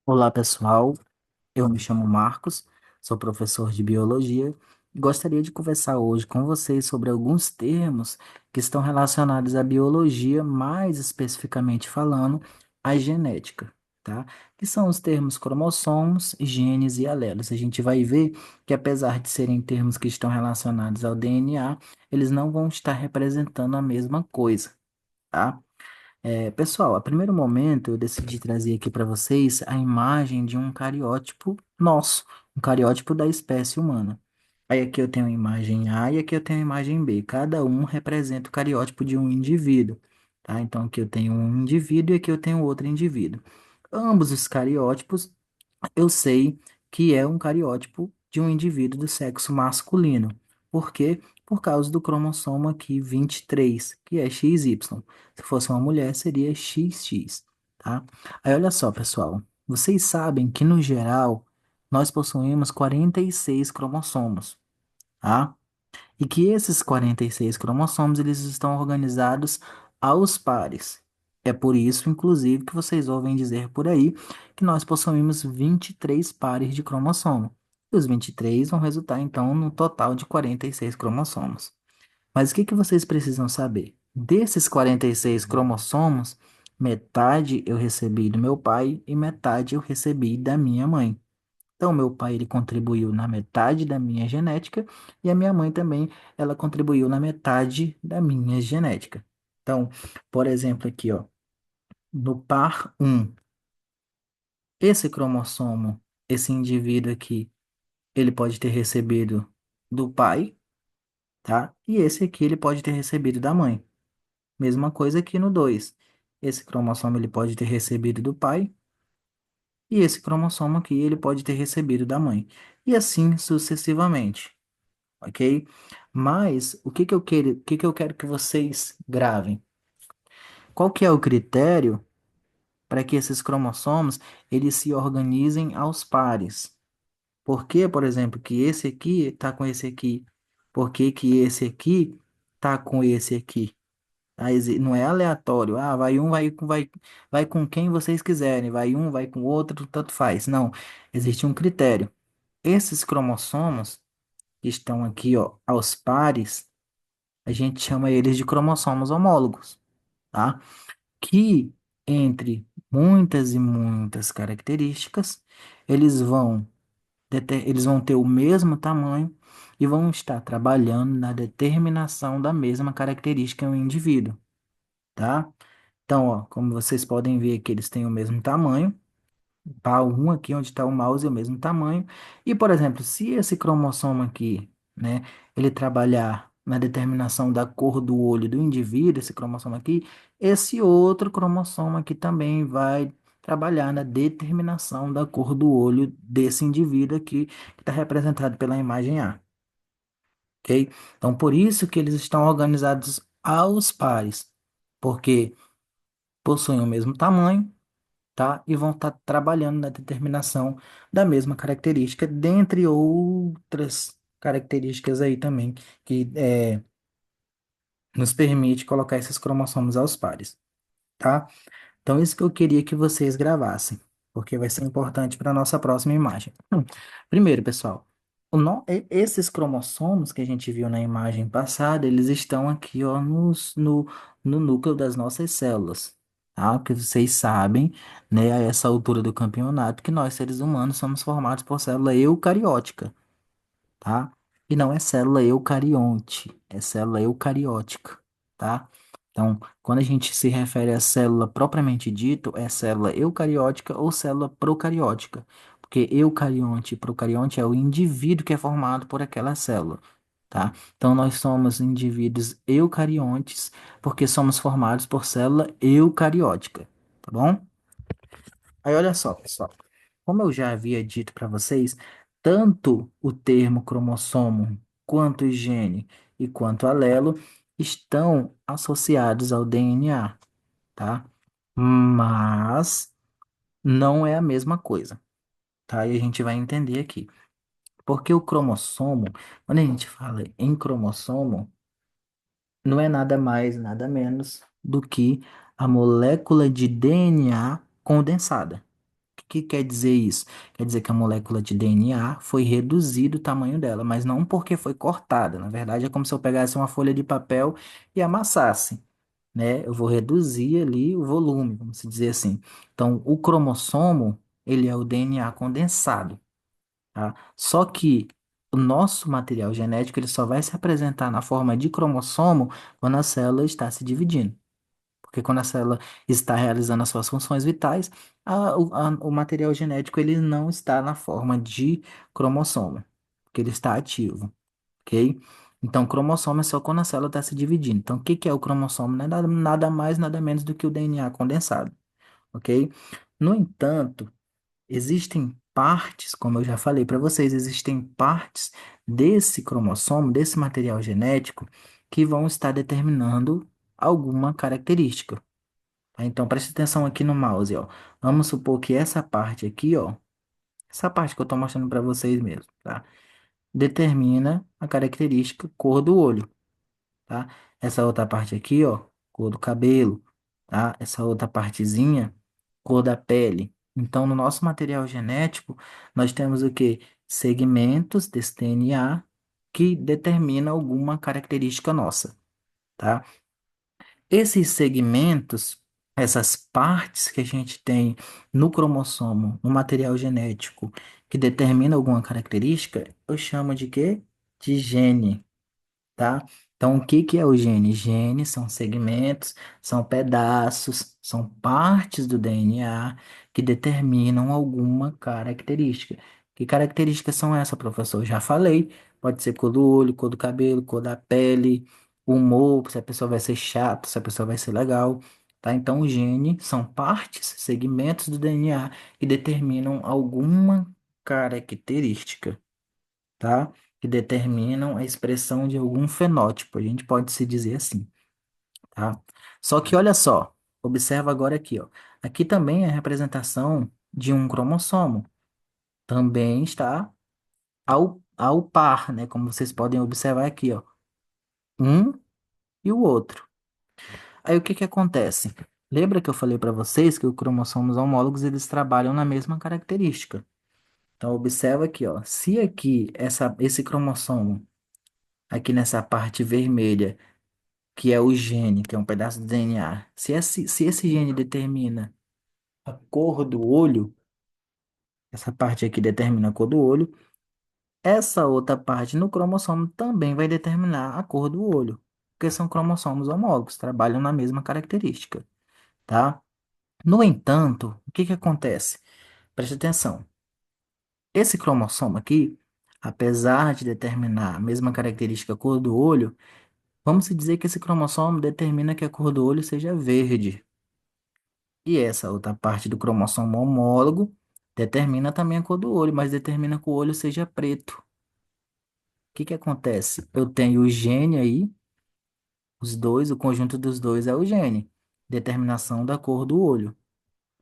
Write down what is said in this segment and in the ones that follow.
Olá, pessoal. Eu me chamo Marcos, sou professor de biologia e gostaria de conversar hoje com vocês sobre alguns termos que estão relacionados à biologia, mais especificamente falando, à genética, tá? Que são os termos cromossomos, genes e alelos. A gente vai ver que, apesar de serem termos que estão relacionados ao DNA, eles não vão estar representando a mesma coisa, tá? Pessoal, a primeiro momento eu decidi trazer aqui para vocês a imagem de um cariótipo nosso, um cariótipo da espécie humana. Aí aqui eu tenho a imagem A e aqui eu tenho a imagem B. Cada um representa o cariótipo de um indivíduo, tá? Então aqui eu tenho um indivíduo e aqui eu tenho outro indivíduo. Ambos os cariótipos eu sei que é um cariótipo de um indivíduo do sexo masculino. Por quê? Por causa do cromossomo aqui 23, que é XY. Se fosse uma mulher, seria XX, tá? Aí olha só, pessoal. Vocês sabem que, no geral, nós possuímos 46 cromossomos, tá? E que esses 46 cromossomos eles estão organizados aos pares. É por isso, inclusive, que vocês ouvem dizer por aí que nós possuímos 23 pares de cromossomo. E os 23 vão resultar, então, no total de 46 cromossomos. Mas o que que vocês precisam saber? Desses 46 cromossomos, metade eu recebi do meu pai e metade eu recebi da minha mãe. Então, meu pai ele contribuiu na metade da minha genética e a minha mãe também, ela contribuiu na metade da minha genética. Então, por exemplo, aqui, ó, no par um, esse cromossomo, esse indivíduo aqui, ele pode ter recebido do pai, tá? E esse aqui ele pode ter recebido da mãe. Mesma coisa aqui no 2. Esse cromossomo ele pode ter recebido do pai e esse cromossomo aqui ele pode ter recebido da mãe. E assim sucessivamente. Ok? Mas o que eu quero que vocês gravem? Qual que é o critério para que esses cromossomos eles se organizem aos pares? Por que, por exemplo, que esse aqui está com esse aqui? Por que que esse aqui está com esse aqui? Não é aleatório. Ah, vai com quem vocês quiserem. Vai um, vai com outro, tanto faz. Não. Existe um critério. Esses cromossomos que estão aqui, ó, aos pares, a gente chama eles de cromossomos homólogos, tá? Que entre muitas e muitas características, eles vão ter o mesmo tamanho e vão estar trabalhando na determinação da mesma característica em um indivíduo, tá? Então, ó, como vocês podem ver aqui, eles têm o mesmo tamanho. Pá um aqui onde está o mouse é o mesmo tamanho. E, por exemplo, se esse cromossomo aqui, né, ele trabalhar na determinação da cor do olho do indivíduo, esse cromossomo aqui, esse outro cromossomo aqui também vai trabalhar na determinação da cor do olho desse indivíduo aqui, que está representado pela imagem A, ok? Então, por isso que eles estão organizados aos pares, porque possuem o mesmo tamanho, tá? E vão estar trabalhando na determinação da mesma característica, dentre outras características aí também, que nos permite colocar esses cromossomos aos pares, tá? Então, isso que eu queria que vocês gravassem, porque vai ser importante para a nossa próxima imagem. Primeiro, pessoal, esses cromossomos que a gente viu na imagem passada, eles estão aqui, ó, no núcleo das nossas células, tá? Porque vocês sabem, né, a essa altura do campeonato, que nós, seres humanos, somos formados por célula eucariótica, tá? E não é célula eucarionte, é célula eucariótica, tá? Então, quando a gente se refere à célula propriamente dito, é célula eucariótica ou célula procariótica, porque eucarionte e procarionte é o indivíduo que é formado por aquela célula, tá? Então, nós somos indivíduos eucariontes porque somos formados por célula eucariótica, tá bom? Aí olha só, pessoal. Como eu já havia dito para vocês, tanto o termo cromossomo, quanto gene e quanto alelo estão associados ao DNA, tá? Mas não é a mesma coisa, tá? E a gente vai entender aqui. Porque o cromossomo, quando a gente fala em cromossomo, não é nada mais, nada menos do que a molécula de DNA condensada. que quer dizer isso? Quer dizer que a molécula de DNA foi reduzido o tamanho dela, mas não porque foi cortada. Na verdade, é como se eu pegasse uma folha de papel e amassasse, né? Eu vou reduzir ali o volume, vamos se dizer assim. Então, o cromossomo, ele é o DNA condensado, tá? Só que o nosso material genético, ele só vai se apresentar na forma de cromossomo quando a célula está se dividindo. Porque quando a célula está realizando as suas funções vitais, o material genético ele não está na forma de cromossomo, porque ele está ativo, ok? Então, cromossomo é só quando a célula está se dividindo. Então, o que que é o cromossomo? Não é nada mais, nada menos do que o DNA condensado, ok? No entanto, existem partes, como eu já falei para vocês, existem partes desse cromossomo, desse material genético, que vão estar determinando alguma característica. Tá? Então, preste atenção aqui no mouse, ó. Vamos supor que essa parte aqui, ó, essa parte que eu estou mostrando para vocês mesmo, tá? Determina a característica cor do olho, tá? Essa outra parte aqui, ó, cor do cabelo, tá? Essa outra partezinha, cor da pele. Então, no nosso material genético, nós temos o quê? Segmentos desse DNA que determina alguma característica nossa, tá? Esses segmentos, essas partes que a gente tem no cromossomo, no material genético, que determina alguma característica, eu chamo de quê? De gene, tá? Então, o que que é o gene? Genes são segmentos, são pedaços, são partes do DNA que determinam alguma característica. Que características são essas, professor? Já falei. Pode ser cor do olho, cor do cabelo, cor da pele, humor, se a pessoa vai ser chata, se a pessoa vai ser legal, tá? Então, o gene são partes, segmentos do DNA que determinam alguma característica, tá? Que determinam a expressão de algum fenótipo, a gente pode se dizer assim, tá? Só que olha só, observa agora aqui, ó. Aqui também é a representação de um cromossomo, também está ao par, né? Como vocês podem observar aqui, ó, um e o outro. Aí o que que acontece? Lembra que eu falei para vocês que os cromossomos homólogos eles trabalham na mesma característica? Então observa aqui, ó, se aqui esse cromossomo aqui nessa parte vermelha que é o gene, que é um pedaço do DNA, se esse gene determina a cor do olho, essa parte aqui determina a cor do olho, essa outra parte no cromossomo também vai determinar a cor do olho, porque são cromossomos homólogos, trabalham na mesma característica, tá? No entanto, o que que acontece? Preste atenção. Esse cromossomo aqui, apesar de determinar a mesma característica a cor do olho, vamos dizer que esse cromossomo determina que a cor do olho seja verde. E essa outra parte do cromossomo homólogo determina também a cor do olho, mas determina que o olho seja preto. O que que acontece? Eu tenho o gene aí, os dois, o conjunto dos dois é o gene, determinação da cor do olho,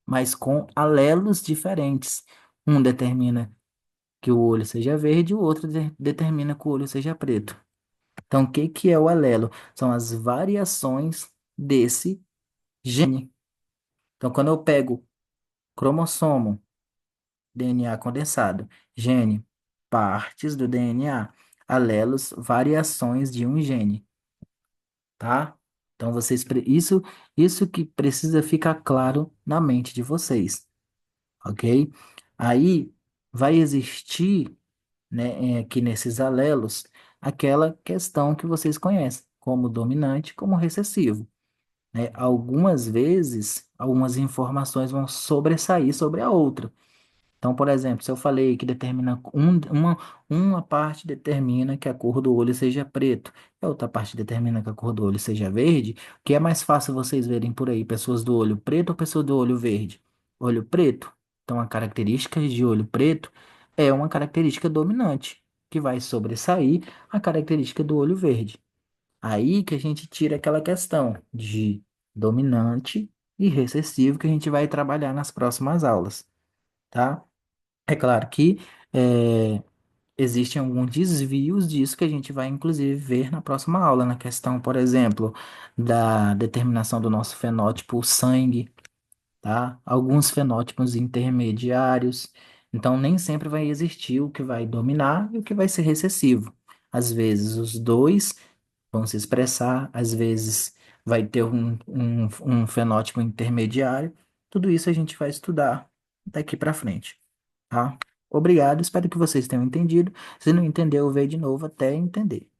mas com alelos diferentes. Um determina que o olho seja verde, o outro determina que o olho seja preto. Então, o que que é o alelo? São as variações desse gene. Então, quando eu pego cromossomo, DNA condensado. Gene, partes do DNA. Alelos, variações de um gene, tá? Então vocês isso que precisa ficar claro na mente de vocês, ok? Aí vai existir, né, aqui nesses alelos aquela questão que vocês conhecem, como dominante, como recessivo, né? Algumas vezes, algumas informações vão sobressair sobre a outra. Então, por exemplo, se eu falei que determina uma parte determina que a cor do olho seja preto, e a outra parte determina que a cor do olho seja verde, o que é mais fácil vocês verem por aí, pessoas do olho preto ou pessoas do olho verde? Olho preto. Então, a característica de olho preto é uma característica dominante, que vai sobressair a característica do olho verde. Aí que a gente tira aquela questão de dominante e recessivo que a gente vai trabalhar nas próximas aulas, tá? É claro que existem alguns desvios disso que a gente vai, inclusive, ver na próxima aula, na questão, por exemplo, da determinação do nosso fenótipo sangue, tá? Alguns fenótipos intermediários. Então, nem sempre vai existir o que vai dominar e o que vai ser recessivo. Às vezes, os dois vão se expressar, às vezes, vai ter um fenótipo intermediário. Tudo isso a gente vai estudar daqui para frente, tá? Obrigado, espero que vocês tenham entendido. Se não entendeu, vê de novo até entender.